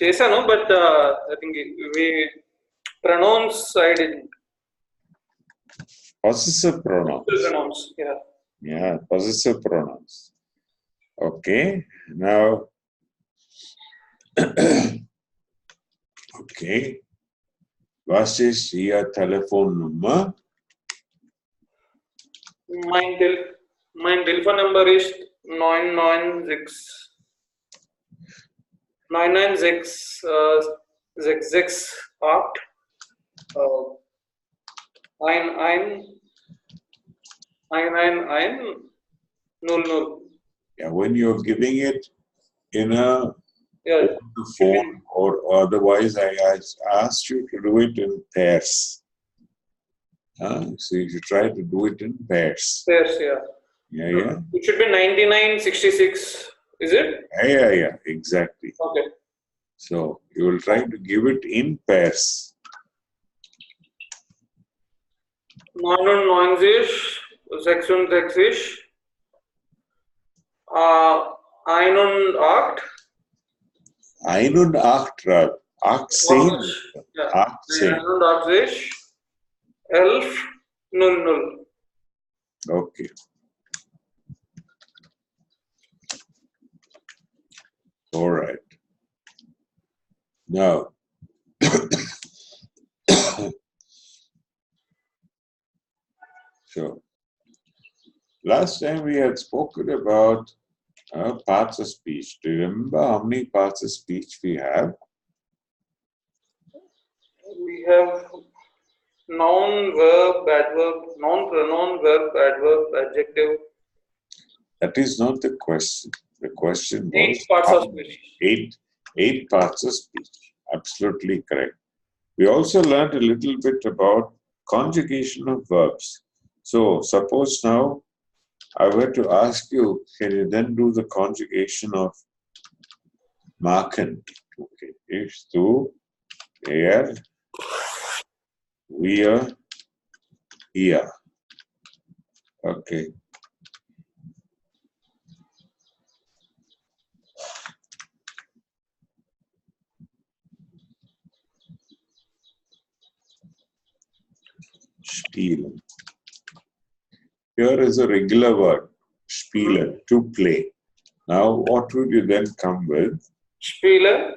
Chesano, but I think we pronounce I didn't. Possessive pronouns. Pronouns, yeah. Yeah, possessive pronouns. Okay, now, okay. Was ist Ihr Telefonnummer? My telephone number is 996 8 999 Yeah, when you're giving it in a yeah, the phone or otherwise, I asked you to do it in pairs. So you should try to do it in pairs. Pairs, yeah. Yeah, yeah. It should be 9966, is it? Yeah, exactly. Okay. So you will try to give it in pairs. 99 96 81 18 1100. Okay. All right. Now, so last time we had spoken about parts of speech. Do you remember how many parts of speech we have? We have noun, verb, adverb, noun, pronoun, verb, adverb, adjective. That is not the question. The question was 8 parts of speech. Eight parts of speech. Absolutely correct. We also learned a little bit about conjugation of verbs. So suppose now I were to ask you, can you then do the conjugation of machen? Okay. Ich, du, er, wir, ihr. Okay. Spielen. Here is a regular word, spielen, to play. Now, what would you then come with? Spieler.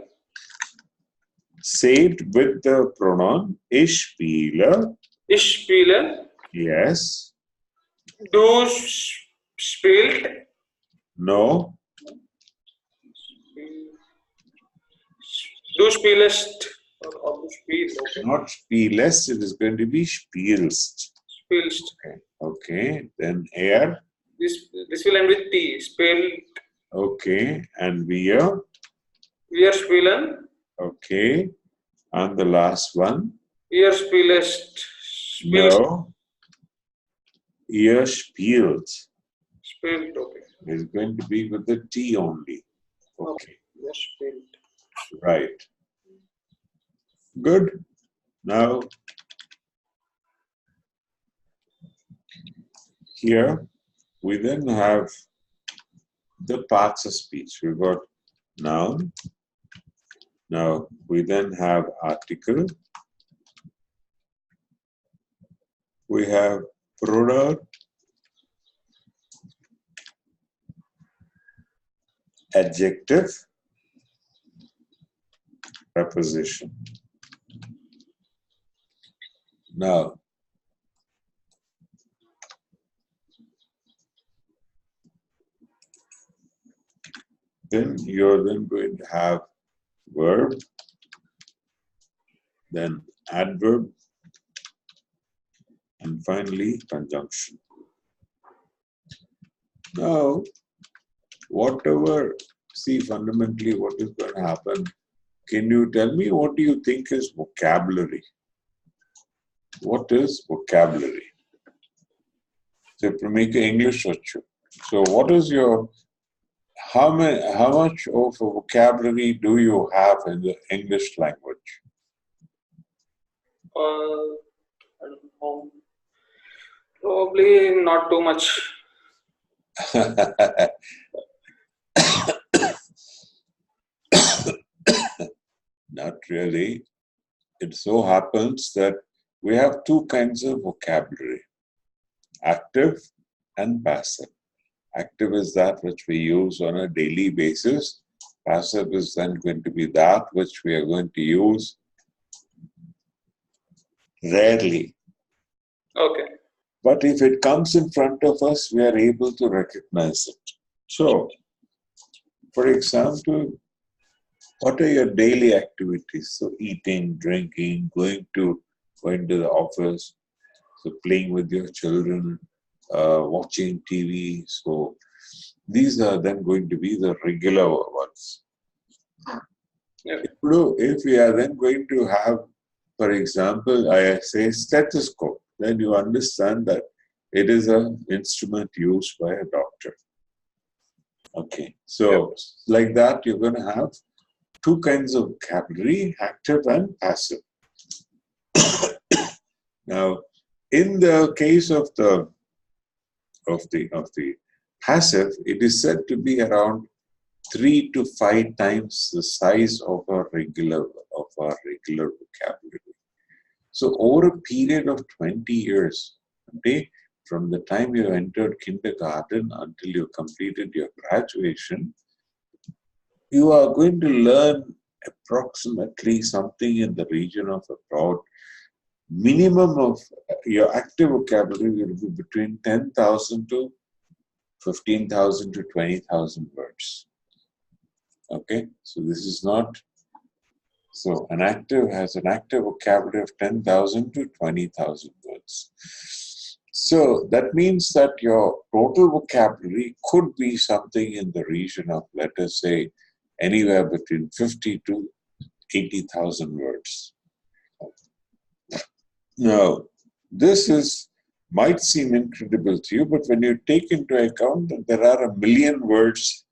Say it with the pronoun ich spiele. Ich spiele. Yes. Du spielt. No. Du spielst. Or spiel. Okay. Not spielest, it is going to be spielst. Spielst. Okay. Then er. This will end with T. Spielt. Okay. And wir. Wir spielen. Okay. And the last one. Ihr spielst. No. Ihr spielt. Spielt, okay. It's going to be with the T only. Okay. Ihr spielt. Right. Good. Now, here we then have the parts of speech. We've got noun. Now, we then have article. We have pronoun. Adjective. Preposition. Now, then you're then going to have verb, then adverb, and finally conjunction. Now, whatever, see fundamentally what is going to happen, can you tell me what do you think is vocabulary? What is vocabulary? So to make an English lecture. So what is your, how much of a vocabulary do you have in the English language? I don't know. Probably not too much. really. It so happens that we have two kinds of vocabulary, active and passive. Active is that which we use on a daily basis. Passive is then going to be that which we are going to use rarely. Okay. But if it comes in front of us, we are able to recognize it. So, for example, what are your daily activities? So, eating, drinking, going to the office, so playing with your children, watching TV. So, these are then going to be the regular ones. Yeah. If we are then going to have, for example, I say stethoscope, then you understand that it is an instrument used by a doctor. Okay, so like that, you're going to have two kinds of vocabulary, active and passive. Now, in the case of the passive, it is said to be around 3 to 5 times the size of our regular vocabulary. So over a period of 20 years, okay, from the time you entered kindergarten until you completed your graduation, you are going to learn approximately something in the region of about minimum of your active vocabulary will be between 10,000 to 15,000 to 20,000 words. Okay, so this is not, so an active has an active vocabulary of 10,000 to 20,000 words. So that means that your total vocabulary could be something in the region of, let us say, anywhere between 50 to 80,000 words. Now, this might seem incredible to you, but when you take into account that there are 1 million words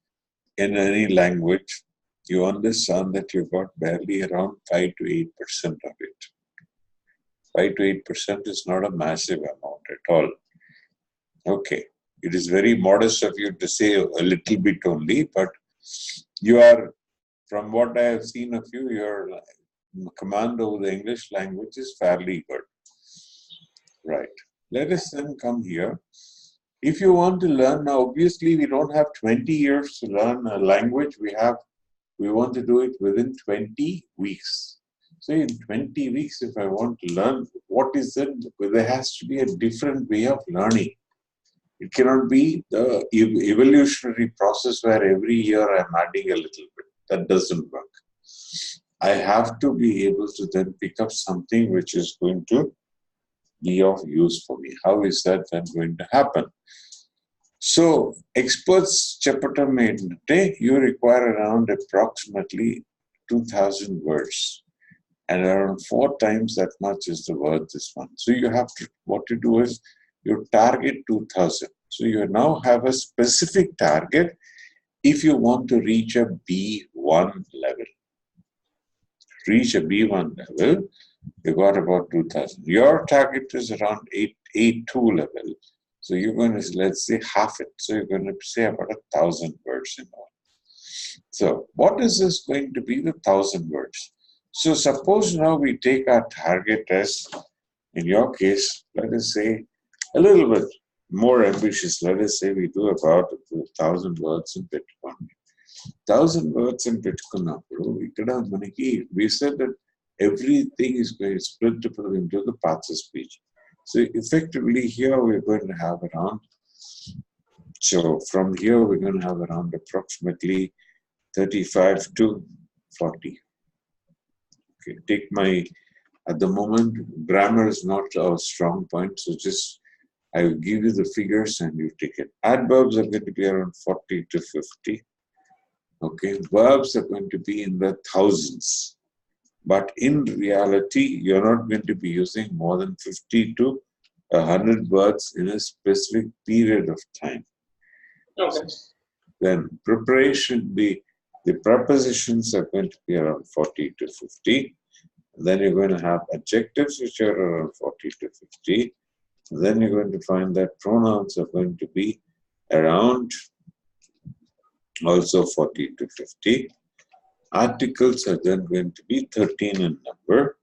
in any language, you understand that you've got barely around 5 to 8% of it. 5 to 8% is not a massive amount at all. Okay, it is very modest of you to say a little bit only, but you are, from what I have seen of you, your command over the English language is fairly good. Right. Let us then come here. If you want to learn, now obviously we don't have 20 years to learn a language. We want to do it within 20 weeks. So in 20 weeks, if I want to learn, what is it? There has to be a different way of learning. It cannot be the evolutionary process where every year I'm adding a little bit. That doesn't work. I have to be able to then pick up something which is going to be of use for me. How is that then going to happen? So, experts Chapatamate, you require around approximately 2,000 words, and around 4 times that much is the word this one. So you have to, what you do is you target 2,000. So you now have a specific target if you want to reach a B1 level. Reach a B1 level, you got about 2,000. Your target is around A2 level. So you're going to, let's say, half it. So you're going to say about 1,000 words in all. So what is this going to be, the 1,000 words? So suppose now we take our target as, in your case, let us say, a little bit more ambitious. Let us say we do about 1,000 words in Bitcoin. 1,000 words in Bitcoin. We said that everything is going to split into the parts of speech. So effectively here we're going to have around, so from here we're going to have around approximately 35 to 40. Okay, take my, at the moment, grammar is not our strong point, so just, I will give you the figures and you take it. Adverbs are going to be around 40 to 50. Okay, verbs are going to be in the thousands. But in reality, you're not going to be using more than 50 to 100 words in a specific period of time. Okay. Then preparation, the prepositions are going to be around 40 to 50. Then you're going to have adjectives which are around 40 to 50. Then you're going to find that pronouns are going to be around also 40 to 50. Articles are then going to be 13 in number,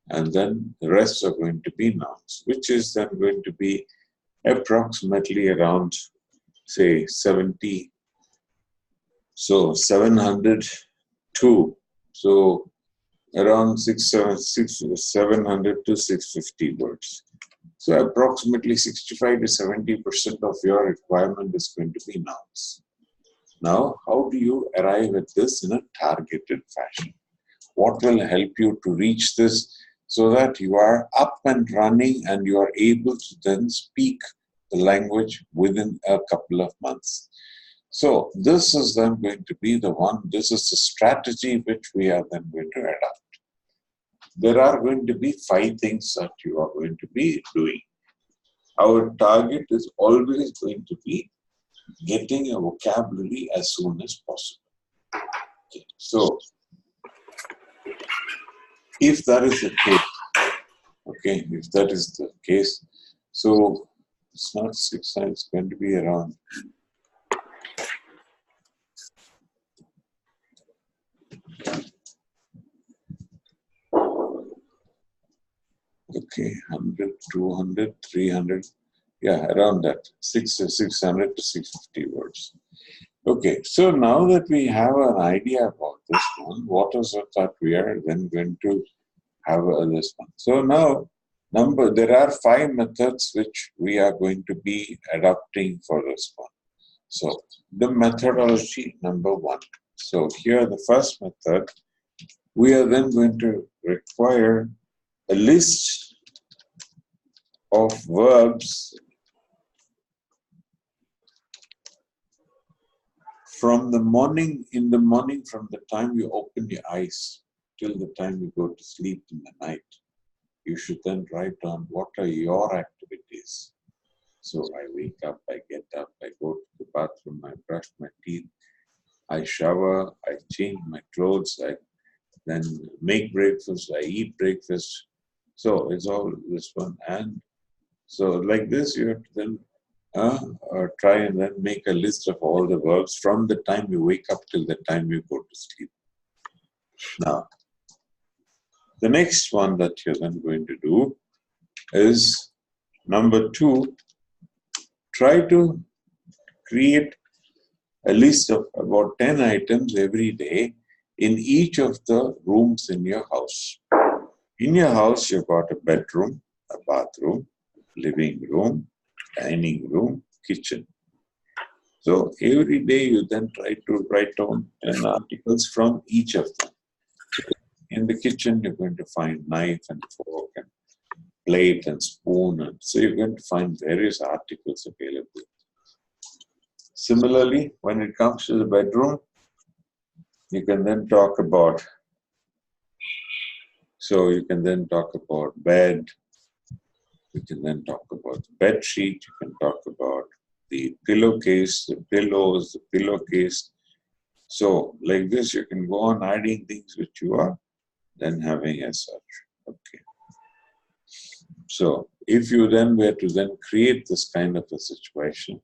and then the rest are going to be nouns, which is then going to be approximately around, say, 70. So 702. So around 700 to 650 words. So approximately 65 to 70% of your requirement is going to be nouns. Now, how do you arrive at this in a targeted fashion? What will help you to reach this so that you are up and running and you are able to then speak the language within a couple of months? So this is then going to be the one, this is the strategy which we are then going to adopt. There are going to be 5 things that you are going to be doing. Our target is always going to be getting a vocabulary as soon as possible. Okay. So, if that is the case, so it's not 6, it's going to be around. Okay, 100, 200, 300, yeah, around that, 600 to 650 words. Okay, so now that we have an idea about this one, what is it that we are then going to have this one? So now, there are 5 methods which we are going to be adopting for this one. So the methodology number 1. So here the first method, we are then going to require a list of verbs from the morning, from the time you open your eyes till the time you go to sleep in the night. You should then write down what are your activities. So I wake up, I get up, I go to the bathroom, I brush my teeth, I shower, I change my clothes, I then make breakfast, I eat breakfast. So it's all this one. And so like this, you have to then try and then make a list of all the verbs from the time you wake up till the time you go to sleep. Now, the next one that you're then going to do is number 2, try to create a list of about 10 items every day in each of the rooms in your house. In your house, you've got a bedroom, a bathroom, living room, dining room, kitchen. So every day you then try to write down 10 articles from each of them. In the kitchen, you're going to find knife and fork and plate and spoon. And so you're going to find various articles available. Similarly, when it comes to the bedroom, you can then talk about, bed, you can then talk about the bed sheet, you can talk about the pillowcase, the pillows, the pillowcase. So like this, you can go on adding things which you are then having as such. Okay. So if you then were to then create this kind of a situation,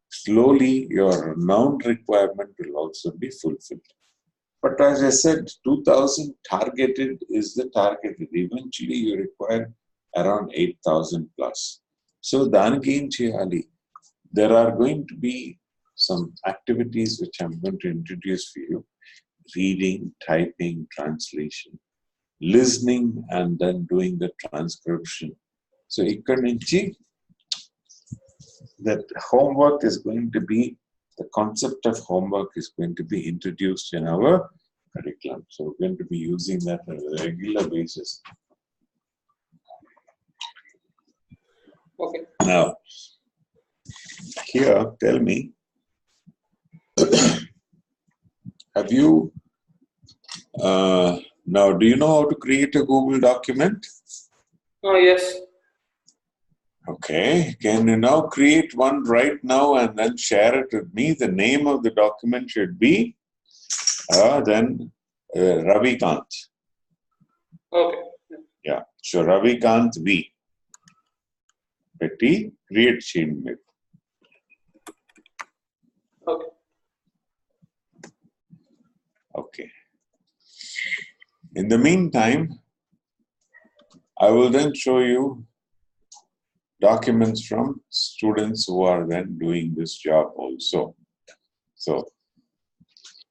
slowly your noun requirement will also be fulfilled. But as I said, 2000 targeted is the targeted. Eventually you require around 8,000 plus. So Danaki Chihali, there are going to be some activities which I'm going to introduce for you. Reading, typing, translation, listening, and then doing the transcription. So ikkadinchi, that homework is going to be, the concept of homework is going to be introduced in our curriculum. So we're going to be using that on a regular basis. Okay. Now, here, tell me, have you, now, do you know how to create a Google document? Oh, yes. Okay, can you now create one right now and then share it with me? The name of the document should be Ravikant. Okay. Yeah, so Ravikant V. Petti, create chain mail. Okay. Okay, In the meantime, I will then show you documents from students who are then doing this job also. So,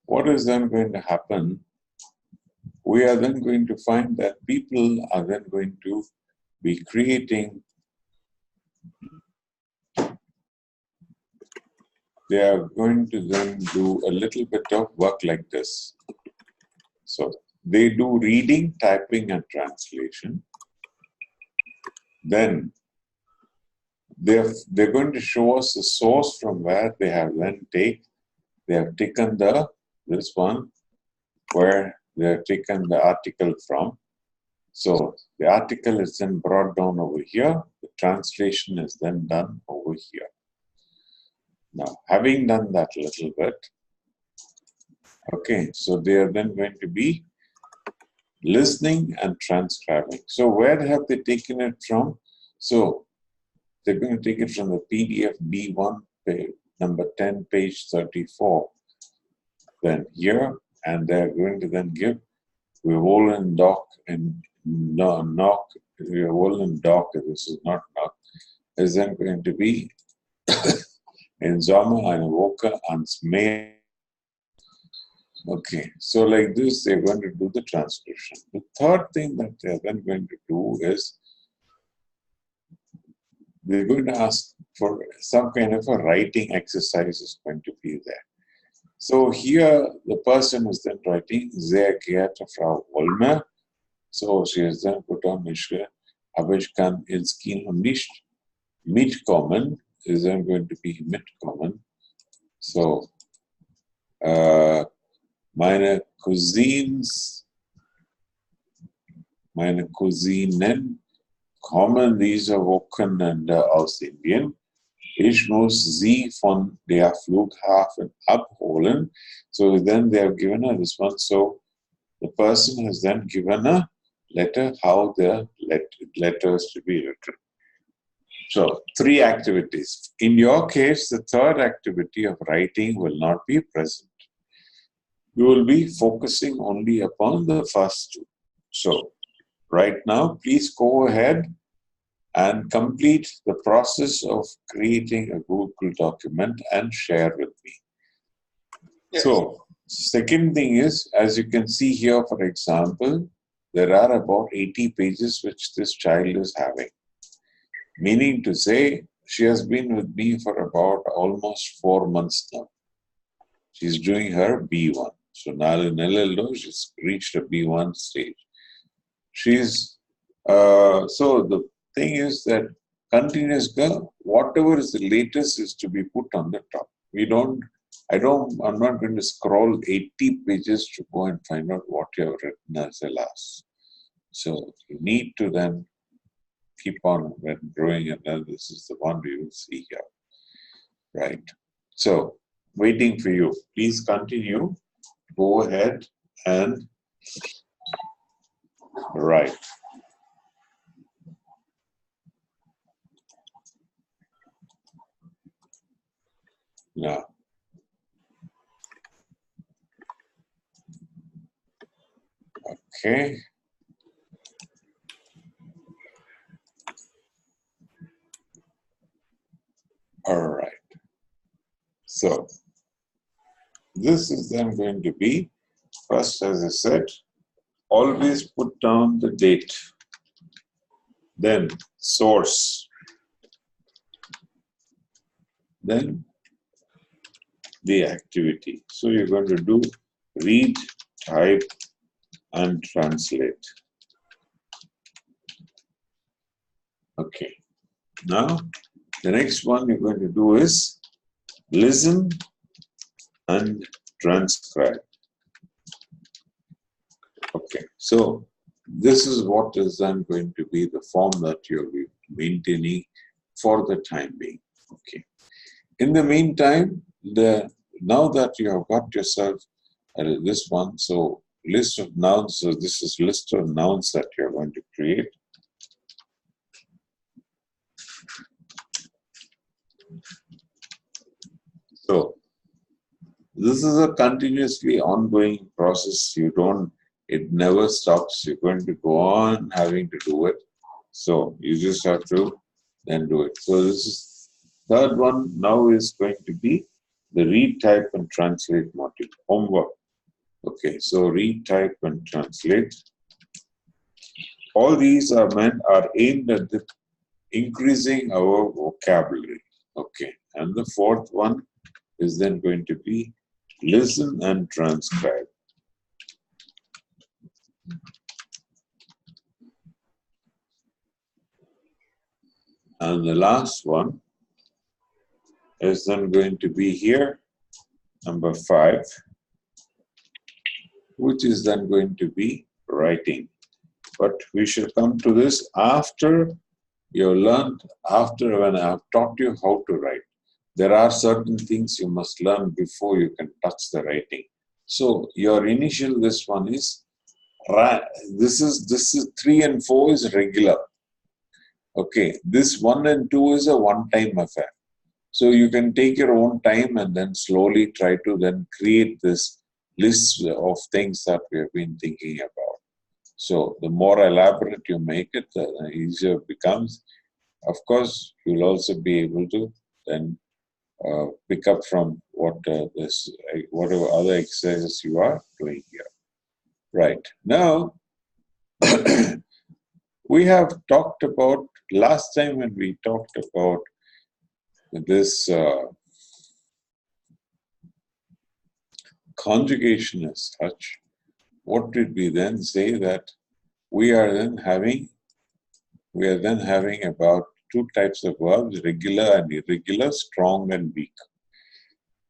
what is then going to happen? We are then going to find that people are then going to be creating, they are going to then do a little bit of work like this. So, they do reading, typing, and translation. Then they're going to show us the source from where they have then taken this one where they have taken the article from. So the article is then brought down over here. The translation is then done over here. Now, having done that little bit, okay, so they are then going to be listening and transcribing. So where have they taken it from? So they're going to take it from the PDF B1 page, number 10, page 34. Then here, and they're going to then give Vivolan doc and knock, Vivolan doc, this is not knock, is then going to be in Zama and Voka and Sme. Okay, so like this, they're going to do the transcription. The third thing that they're then going to do is they're going to ask for some kind of a writing exercise is going to be there. So here, the person is then writing, sehr geehrte Frau Vollmer. So she has then put on Mishra, aber ich kann ins Kino nicht mitkommen, is then going to be mitkommen. So, meine Cousinen kommen diese Wochenende aus Indien. Ich muss sie von der Flughafen abholen. So then they have given her this one. So the person has then given a letter, how the letter is to be written. So 3 activities. In your case, the third activity of writing will not be present. You will be focusing only upon the first 2. So right now, please go ahead and complete the process of creating a Google document and share with me. Yes. So, second thing is, as you can see here, for example, there are about 80 pages which this child is having. Meaning to say, she has been with me for about almost 4 months now. She's doing her B1. So now in LLO, she's reached a B1 stage. She's, so the thing is that continuous girl, whatever is the latest is to be put on the top. I'm not going to scroll 80 pages to go and find out what you have written as the last. So you need to then keep on growing, and then this is the one we will see here. Right. So waiting for you. Please continue. Go ahead and write. Now, okay. All right. So, this is then going to be, first, as I said, always put down the date. Then, source. Then, the activity. So, you're going to do read, type, and translate. Okay. Now, the next one you're going to do is listen and transcribe. Okay. So, this is what is then going to be the form that you'll be maintaining for the time being. Okay. In the meantime, now that you have got yourself this one, so list of nouns, so this is list of nouns that you're going to create. So, this is a continuously ongoing process. You don't It never stops. You're going to go on having to do it. So you just have to then do it. So this is third one now is going to be the read, type, and translate module. Homework. Okay, so read, type, and translate. All these are aimed at increasing our vocabulary. Okay, and the fourth one is then going to be listen and transcribe. And the last one is then going to be here, number 5, which is then going to be writing. But we shall come to this after you learned, after when I have taught you how to write. There are certain things you must learn before you can touch the writing. So your initial, this one is, this is 3 and 4 is regular. Okay, this 1 and 2 is a one-time affair. So you can take your own time and then slowly try to then create this list of things that we have been thinking about. So the more elaborate you make it, the easier it becomes. Of course, you'll also be able to then pick up from whatever other exercises you are doing here. Right. Now, we have talked about, last time when we talked about this conjugation as such, what did we then say? That we are then having about 2 types of verbs, regular and irregular, strong and weak.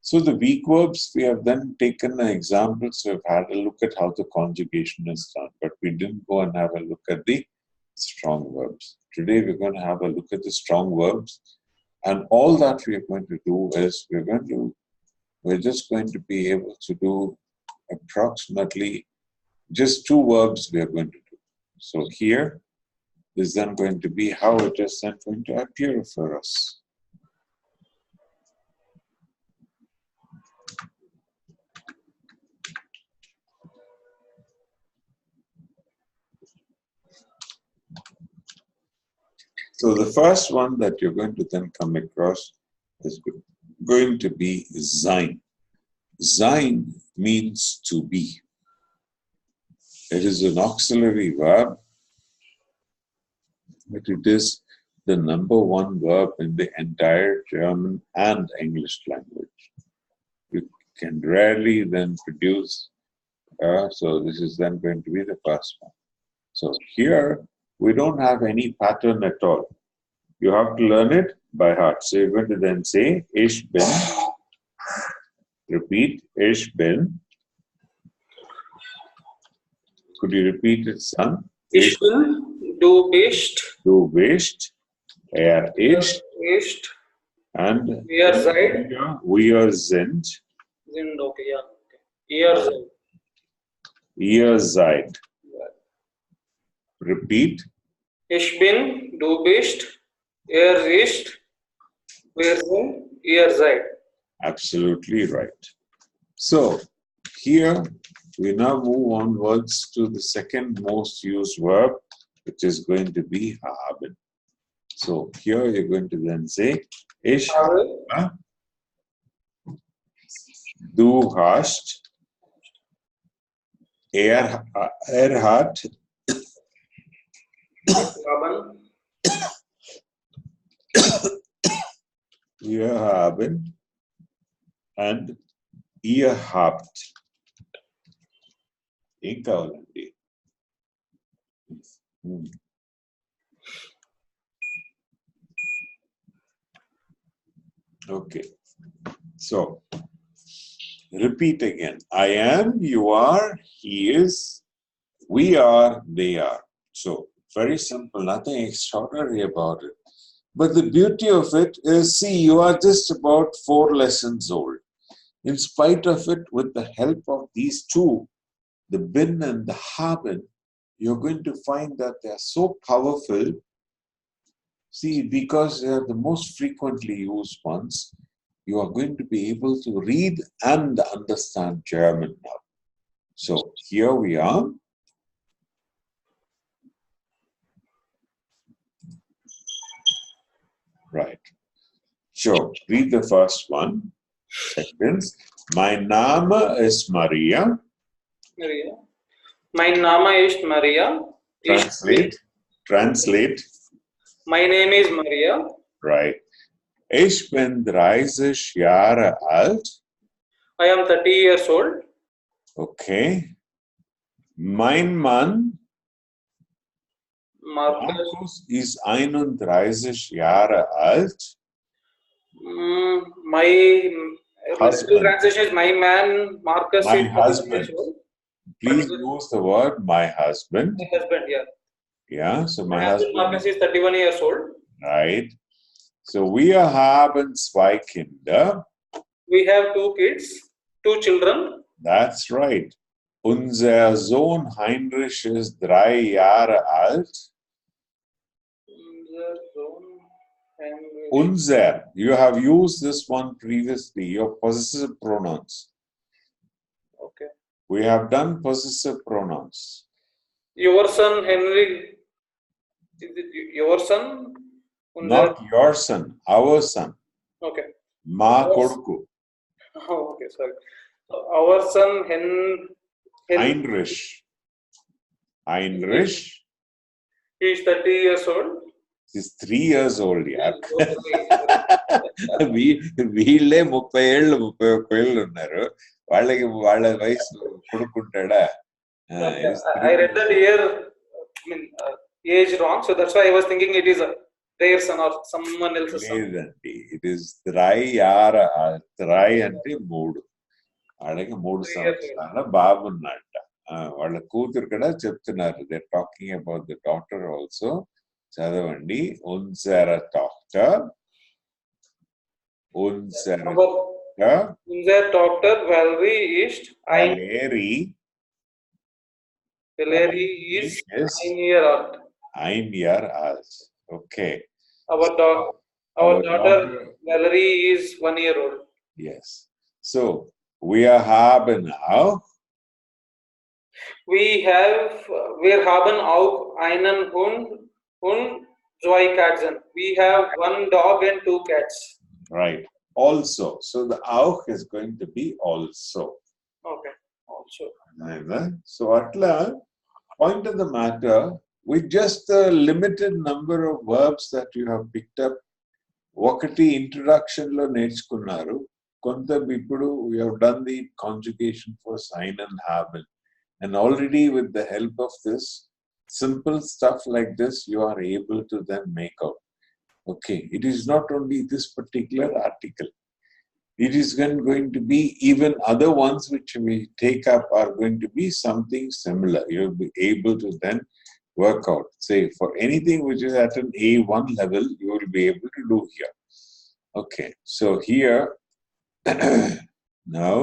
So the weak verbs, we have then taken an example, so we've had a look at how the conjugation is done, but we didn't go and have a look at the strong verbs. Today we're going to have a look at the strong verbs, and all that we are going to do is we're just going to be able to do approximately just 2 verbs we are going to do. So here is then going to be how it is then going to appear for us. So the first one that you're going to then come across is going to be sein. Sein means to be. It is an auxiliary verb, but it is the number 1 verb in the entire German and English language. You can rarely then produce, so this is then going to be the first one. So here, we don't have any pattern at all. You have to learn it by heart. So you're going to then say, Ich bin. Repeat, Ich bin. Could you repeat it, son? Ich bin, du bist. Du bist. Ist. Ist. And Wir seid. Wir sind. Sind, okay, yeah. Ihr seid. Ihr seid. Repeat. Ich bin, du bist. Ist. Wir sind. Ihr seid. Absolutely right. So, here we now move onwards to the second most used verb, which is going to be haben. So, here you're going to then say, Ich habe, du hast, hat, Haben. wir haben, and ihr habt. Inkavalandi. Okay. So, repeat again. I am, you are, he is, we are, they are. So, very simple, nothing extraordinary about it. But the beauty of it is, see, you are just about 4 lessons old. In spite of it, with the help of these 2, the bin and the haben, you're going to find that they are so powerful. See, because they are the most frequently used ones, you are going to be able to read and understand German now. So here we are. Right. Sure. Read the first one. Sentence. My nama is Maria. Maria. My nama is Maria. Translate. Translate. My name is Maria. Right. Ich bin 30 Jahre alt. I am 30 years old. Okay. Mein Mann Marcus. Markus ist 31 Jahre alt. My Husband. translation is my man Marcus My is 31 husband. years old. Please use the word my husband. My husband, yeah. Yeah, so my My husband husband. Marcus is 31 years old. Right. So wir haben zwei Kinder. We have 2 kids, 2 children. That's right. Unser Sohn Heinrich ist 3 Jahre alt. Unser. You have used this one previously, your possessive pronouns. Okay. We have done possessive pronouns. Your son Henry. Is it your son? Not your son, our son. Okay. Ma Kodku. Oh, okay, sorry. So our son Heinrich. Heinrich. He is 30 years old. He's 3 years old, yeah. వీళ్ళే 37 ఏళ్ళు ఉన్నారు. వాళ్ళ వయసు కొడుకుంటాడా? I read that year, age wrong, so that's why I was thinking it is their son or someone else's son. లేదండి, it is 3 యార 3 అంటే 3. వాళ్ళకి 3 సంవత్సరాల బాబు ఉన్నట్ట. వాళ్ళ కూతురు కూడా చెప్తున్నారు. They talking about the doctor also. చదవండి. Unsere Tochter. Unsere Tochter Valerie is Valerie is is 9 years old. 9 years old. Okay. Our daughter Valerie is 1 year old. Yes. So wir haben auch einen Hund und 2 Katzen. We have 1 dog and 2 cats. Right. Also. So the auch is going to be also. Okay. Also. So atla, point of the matter, with just the limited number of verbs that you have picked up, ఒకటి introduction lo నేర్చుకున్నారు. కొంత ఇప్పుడు we have done the conjugation for sein and haben, and already with the help of this simple stuff like this, you are able to then make out. Okay, it is not only this particular article. It is going to be even other ones which we take up are going to be something similar. You'll be able to then work out. Say for anything which is at an A1 level, you will be able to do here. Okay, so here now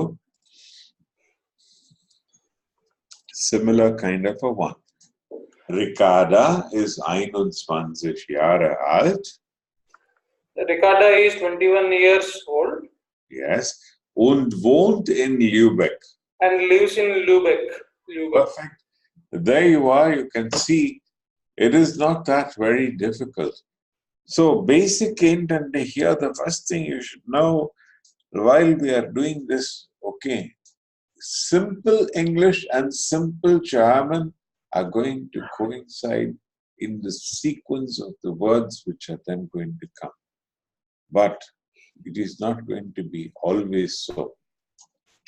similar kind of a one. Ricarda is 21 Jahre alt. Ricarda is 21 years old. Yes. Und wohnt in Lübeck. And lives in Lübeck. Perfect. There you are. You can see it is not that very difficult. So basic intent here, the first thing you should know while we are doing this, okay, simple English and simple German are going to coincide in the sequence of the words which are then going to come. But it is not going to be always so.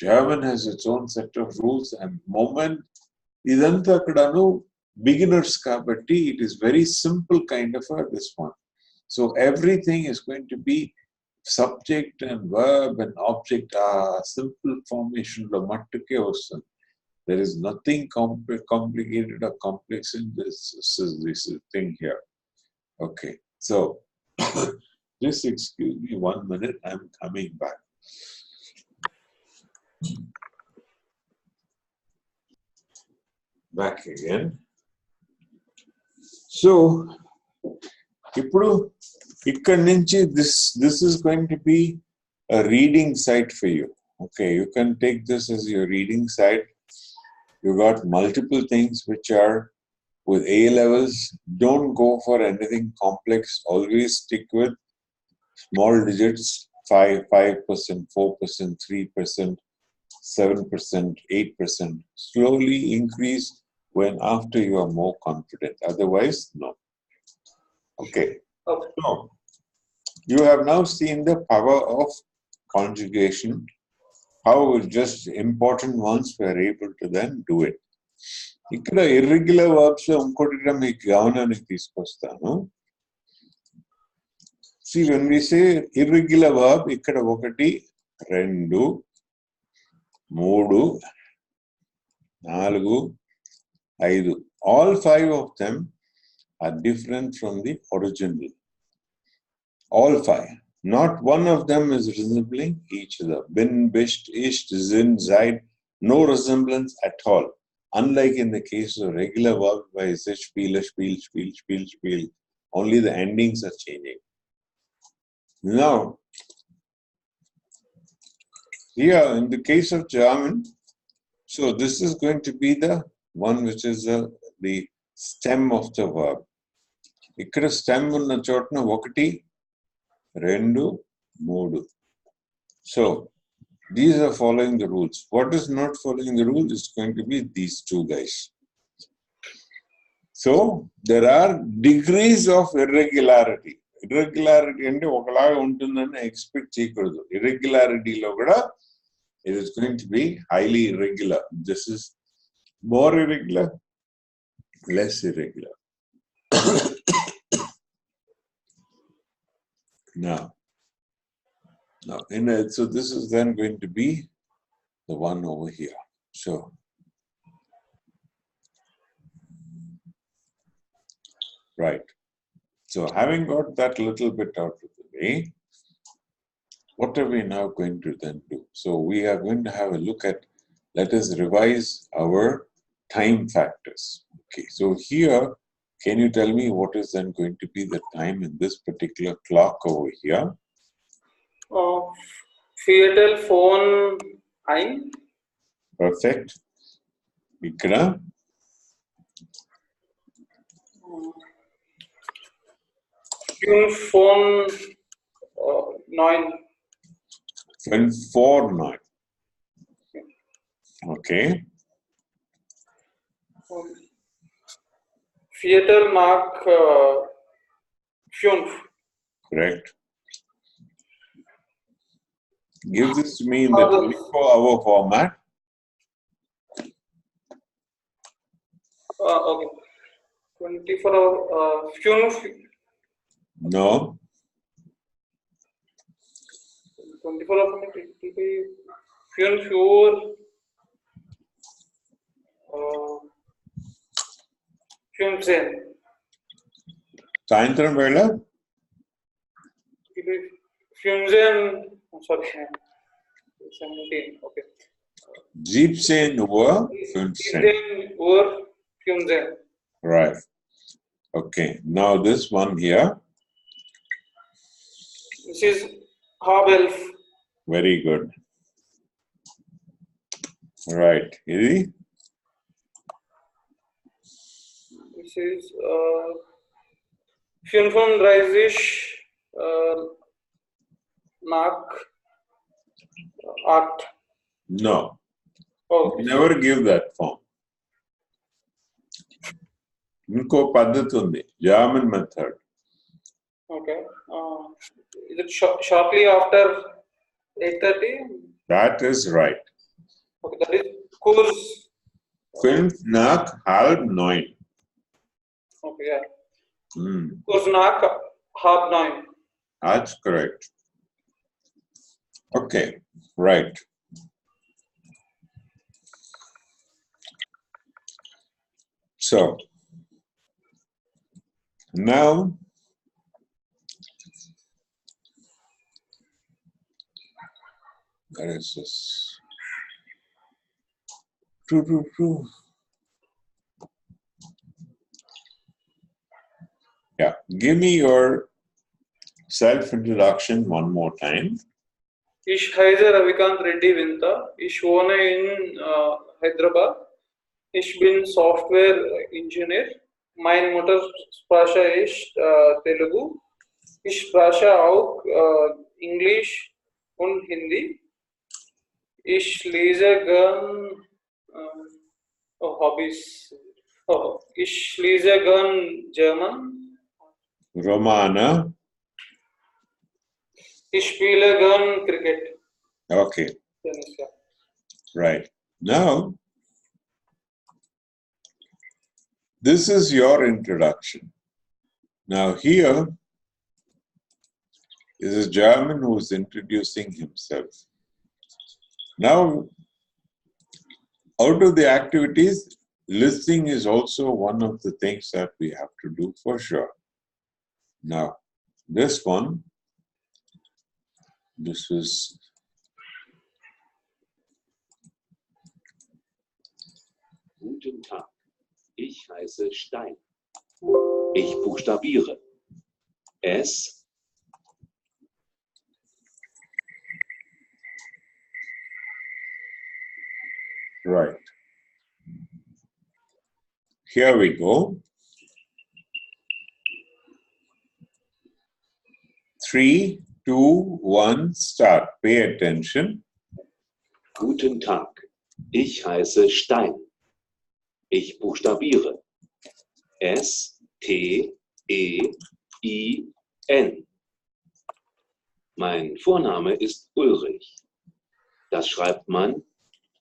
German has its own set of rules and moment. Idantha kadanu beginners kabatti, it is very simple kind of this one. So everything is going to be subject and verb and object simple formation lo mattuke vastundi. There is nothing complicated or complex in this thing here. Okay, so just excuse me 1 minute, I'm coming back. Back again. So, ఇప్పుడు ఇక్కడ నుంచి this is going to be a reading site for you. Okay, you can take this as your reading site. You got multiple things which are with A levels. Don't go for anything complex. Always stick with small digits, 5%, 4%, 3%, 7%, 8%. Slowly increase when after you are more confident. Otherwise, no. Okay. Okay. So, you have now seen the power of conjugation, how just important ones were able to then do it. ఇక్కడ irregular verbs లో ఇంకోటి మీకు గమనానికి తీసుకొస్తాను. See, when we say irregular verb, ఇక్కడ 1, 2, 3, 4, 5. All 5 of them are different from the original. All 5. Not one of them is resembling each other. Bin, bisht, isht, zin, zaid. No resemblance at all. Unlike in the case of regular verb by sich, spiel, spiel, spiel, spiel, spiel. Only the endings are changing. Now, here in the case of German, so this is going to be the one which is the stem of the verb. Ikkada stem unna chotna 1, 2, 3. So, these are following the rules. What is not following the rule is going to be these 2 guys. So, there are degrees of irregularity. Irregularity ante okalaga untundani expect cheyakudadu. Irregularity lo kuda it is going to be highly irregular. This is more irregular, less irregular. Now, so this is then going to be the one over here. So, right. So, having got that little bit out of the way, what are we now going to then do? So, we are going to have a look at, let us revise our time factors. Okay, so here, can you tell me what is then going to be the time in this particular clock over here? Fetal phone ein. Perfect. Ikkada. Phone 9. Phone 4, 9. Okay. Fetal mark 5. Correct. Give this to me in the 24-hour format. Okay. 24-hour. 5. No. 24-hour. 4. Sayanthram vela. Sorry. 17. Okay. Jeepsen over 15. Over 15. Right. Okay. Now this one here. This is half-elf. Very good. Right. Idi? This is Funfun Reisish Mark Art. No. Oh, Never give that form. Inko paddhati undi. German method. okay. Is it shortly after 8:30? That is right. Okay, that is course. 8:30. Okay, yeah. Course nach 8:30. That's correct. Okay, right. So, now, where is this? Yeah, give me your self-introduction one more time. Ich heiße Ravikant Reddy Vinta. Ich wohne in Hyderabad. Ich bin Software Engineer. Mein Muttersprache ist Telugu. Ich spreche auch Englisch und Hindi. Ich lese gern Hobbys. Oh, ich lese gern German. Romana. Ich spiele gern Cricket. Okay, Tennis, ja. right. Now, this is your introduction. Now here is a German who is introducing himself. Now, out of the activities, listening is also one of the things that we have to do for sure. Now, this one, this is Guten Tag, ich heiße Stein. Ich buchstabiere S, right. Here we go. 3, 2, 1, start. Pay attention. Guten Tag, ich heiße Stein. Ich buchstabiere S, T, E, I, N. Mein Vorname ist Ulrich. Das schreibt man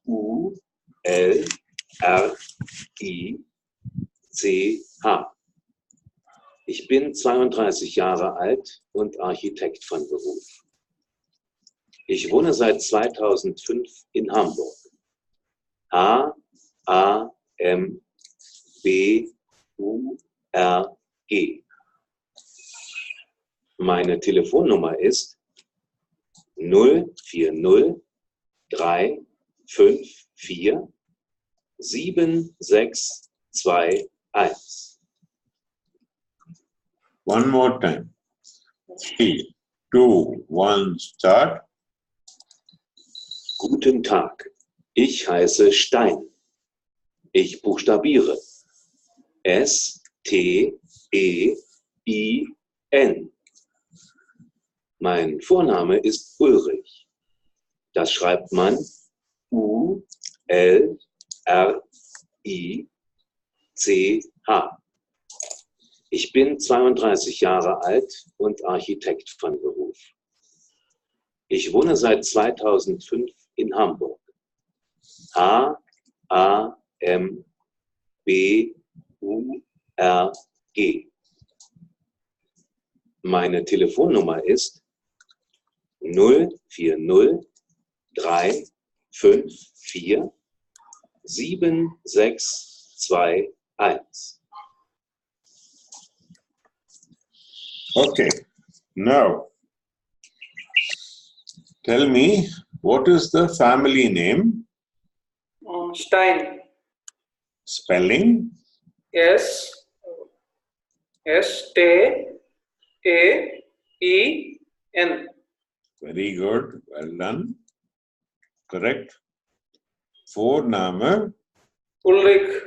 U, L, R, I, C, H. Ich bin 32 Jahre alt und Architekt von Beruf. Ich wohne seit 2005 in Hamburg. H, A, M, B, U, R, G. Meine Telefonnummer ist 040 354 7621. One more time. 3, 2, 1, start. Guten Tag, ich heiße Stein. Ich buchstabiere S, T, E, I, N. Mein Vorname ist Ulrich. Das schreibt man U, L, R, I, C, H. Ich bin 32 Jahre alt und Architekt von Beruf. Ich wohne seit 2005 in Hamburg. H, A, M, B, U, R, G. Meine Telefonnummer ist 040 354 7621. Okay, now tell me, what is the family name? Stein. Spelling? S, S, T, A, E, N. Very good, well done. Correct. Vorname? Ulrich.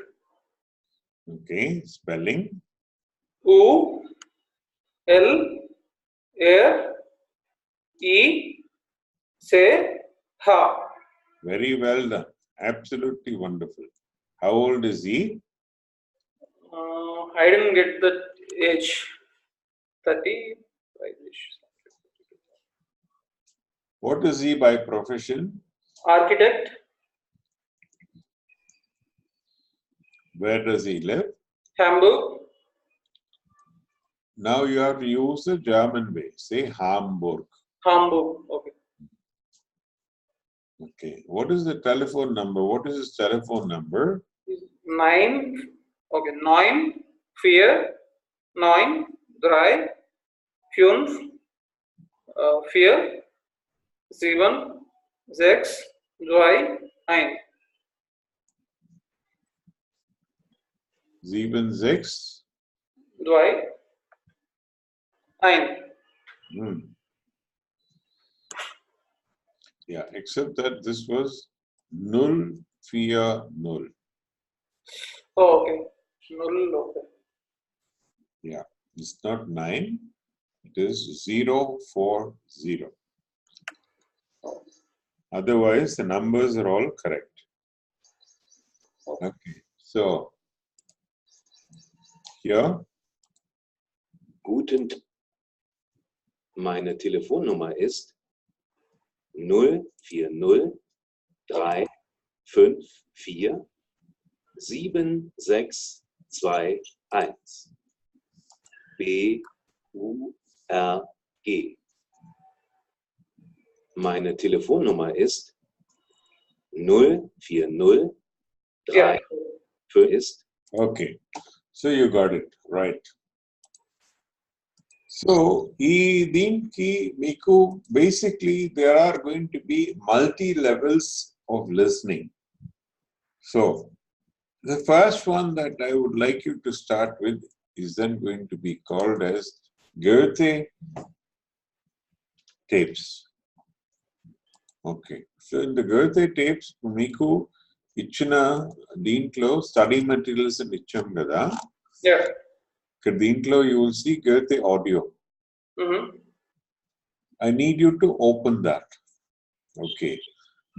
Okay, spelling? U, L, R, E, C, H. Very well done. Absolutely wonderful. How old is he? I didn't get the age. 30. What is he by profession? Architect. Where does he live? Hamburg. Now you have to use the German way. Say Hamburg. Hamburg. Okay. Okay. What is the telephone number? What is his telephone number? 9. Okay. 9, 4, 9, 3, 5, 4, 7, 6, 2, 1. 7, 6. 2, 1. Yeah, except that this was 0, 4, 0. Oh, okay. 0, okay. Yeah, it's not 9. It is 040. Otherwise, the numbers are all correct. Okay, so here. Guten Tag. Meine Telefonnummer ist 040 354 7621 BURG. Meine Telefonnummer ist 040 Yeah. 3 ist. Okay, so you got it right. So, basically there are going to be multi-levels of listening. So, the first one that I would like you to start with is then going to be called as Goethe tapes. Okay, so in the Goethe tapes, Miku Ichina Deentlo study materials and Icham Gada. Yeah. Deentlo you will see Goethe audio. Mm-hmm. I need you to open that. Okay.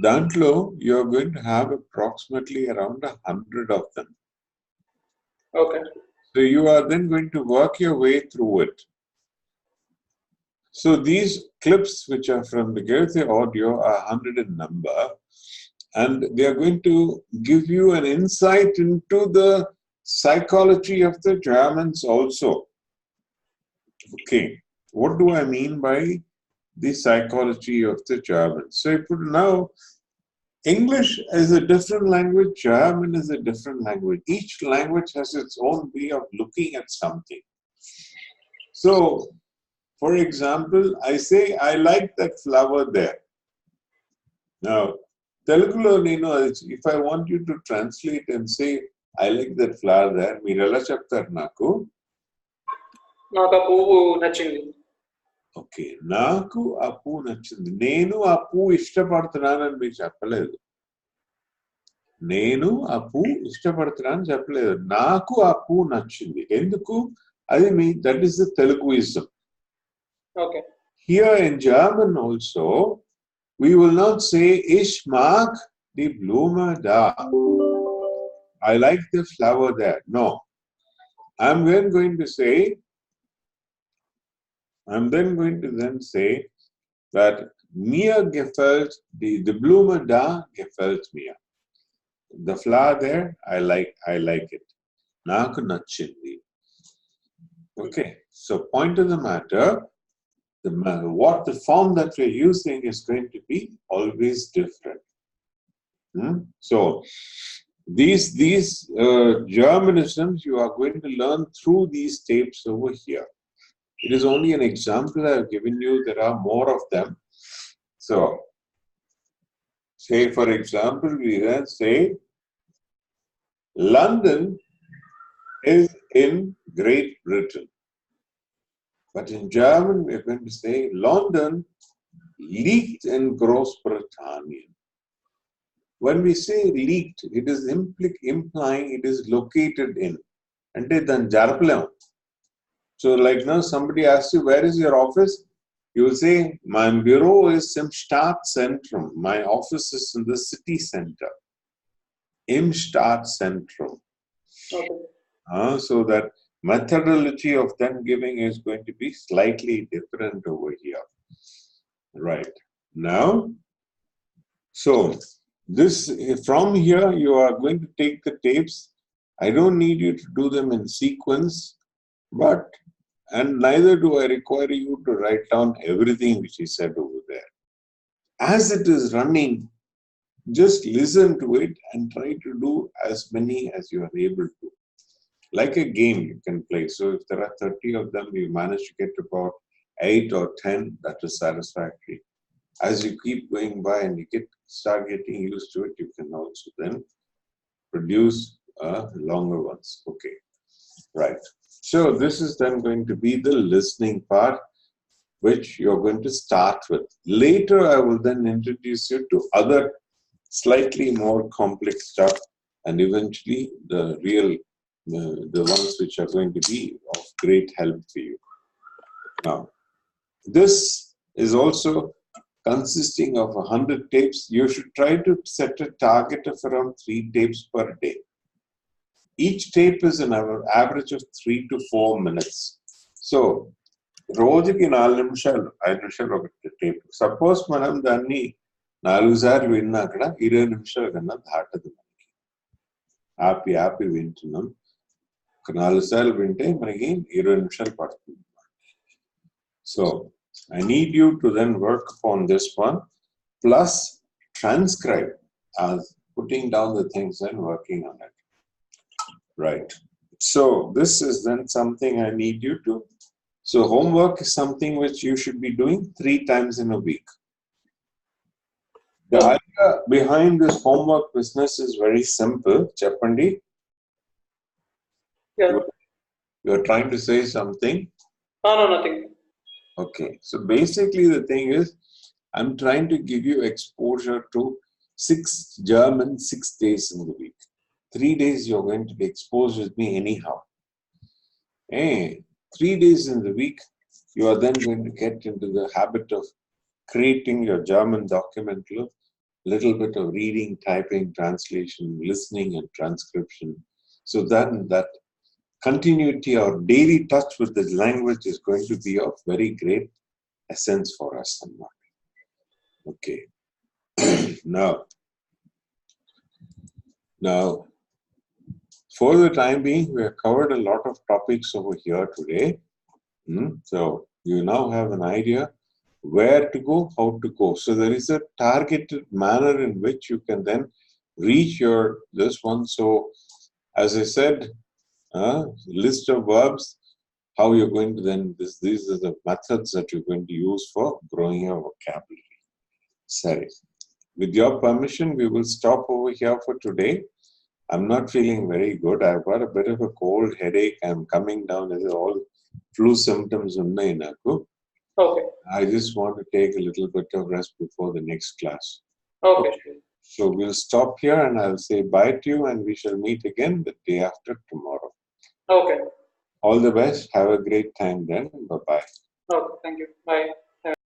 Dantlo, you are going to have approximately around 100 of them. Okay. So you are then going to work your way through it. So these clips which are from the Goethe audio are 100 in number, and they are going to give you an insight into the psychology of the Germans also. Okay, what do I mean by the psychology of the Germans? So now, English is a different language, German is a different language. Each language has its own way of looking at something. So, for example, I say, I like that flower there. Now, Telugulo, if I want you to translate and say, I like that flower there, Mirala chaptar naku. Naka puvu nachindi. Okay, Naku Apu Nachindi. Nenu Apu Ishtapadutannanu meeku cheppaledu. Nenu Apu Ishtapadutannanu cheppaledu. Naku Apu Nachindi. Enduku? That is the Teluguism. Okay. Here in German also, we will not say Ich mag die Blume da. I like the flower there. No. I'm then going to say that mir gefällt die Blume da gefällt mir. The flower there, I like it. Naku nachindi. Okay, so point of the matter, the form that we're using is going to be always different. So these Germanisms you are going to learn through these tapes over here. It is only an example I have given you. There are more of them. So, say for example, we then say London is in Great Britain. But in German, we are going to say London liegt in Großbritannien. When we say liegt, it is implying it is located in. Ante dan jarapalem. So like now somebody asks you, where is your office? You will say, my bureau is im Stadtzentrum. My office is in the city center. Im Stadtzentrum. Okay. So that methodology of them giving is going to be slightly different over here. Right. Now, so this from here you are going to take the tapes. I don't need you to do them in sequence, and neither do I require you to write down everything which he said over there. As it is running, just listen to it and try to do as many as you are able to. Like a game you can play. So if there are 30 of them, you manage to get about 8 or 10, that is satisfactory. As you keep going by and you start getting used to it, you can also then produce longer ones. Okay, right. So this is then going to be the listening part, which you're going to start with. Later, I will then introduce you to other slightly more complex stuff, and eventually the ones which are going to be of great help for you. Now, this is also consisting of 100 tapes. You should try to set a target of around 3 tapes per day. Each tape is an average of 3 to 4 minutes. So, రోజుకి 4 నిమిషాలు 5 నిమిషాలు ఒక tape. Suppose మనం దాన్ని 4 సార్లు విన్నా అక్కడ 20 నిమిషాల కన్నా దాటదు మనకి. ఆపి వింటున్నాం. ఒక 4 సార్లు వింటే మనకి 20 నిమిషాలు పడుతుంది. So, I need you to then work upon this one, plus transcribe as putting down the things and working on it. Right. So, this is then something I need you to. So, homework is something which you should be doing 3 times in a week. The idea behind this homework business is very simple. Chapandi, Yeah. you are trying to say something? No, nothing. Okay, so basically the thing is, I'm trying to give you exposure to 6 German 6 days in the week. 3 days you're going to be exposed with me anyhow. And 3 days in the week, you are then going to get into the habit of creating your German document, little bit of reading, typing, translation, listening and transcription. So that continuity or daily touch with this language is going to be of very great essence for us. Okay. Now, for the time being, we have covered a lot of topics over here today. So, you now have an idea where to go, how to go. So, there is a targeted manner in which you can then reach this one. So, as I said, list of verbs, how you're going to then, these are the methods that you're going to use for growing your vocabulary. Sorry. With your permission, we will stop over here for today. I'm not feeling very good. I've got a bit of a cold, headache. I'm coming down. There's all flu symptoms. Okay. I just want to take a little bit of rest before the next class. Okay. So we'll stop here and I'll say bye to you and we shall meet again the day after tomorrow. Okay. All the best. Have a great time then. Bye-bye. Okay. Thank you. Bye.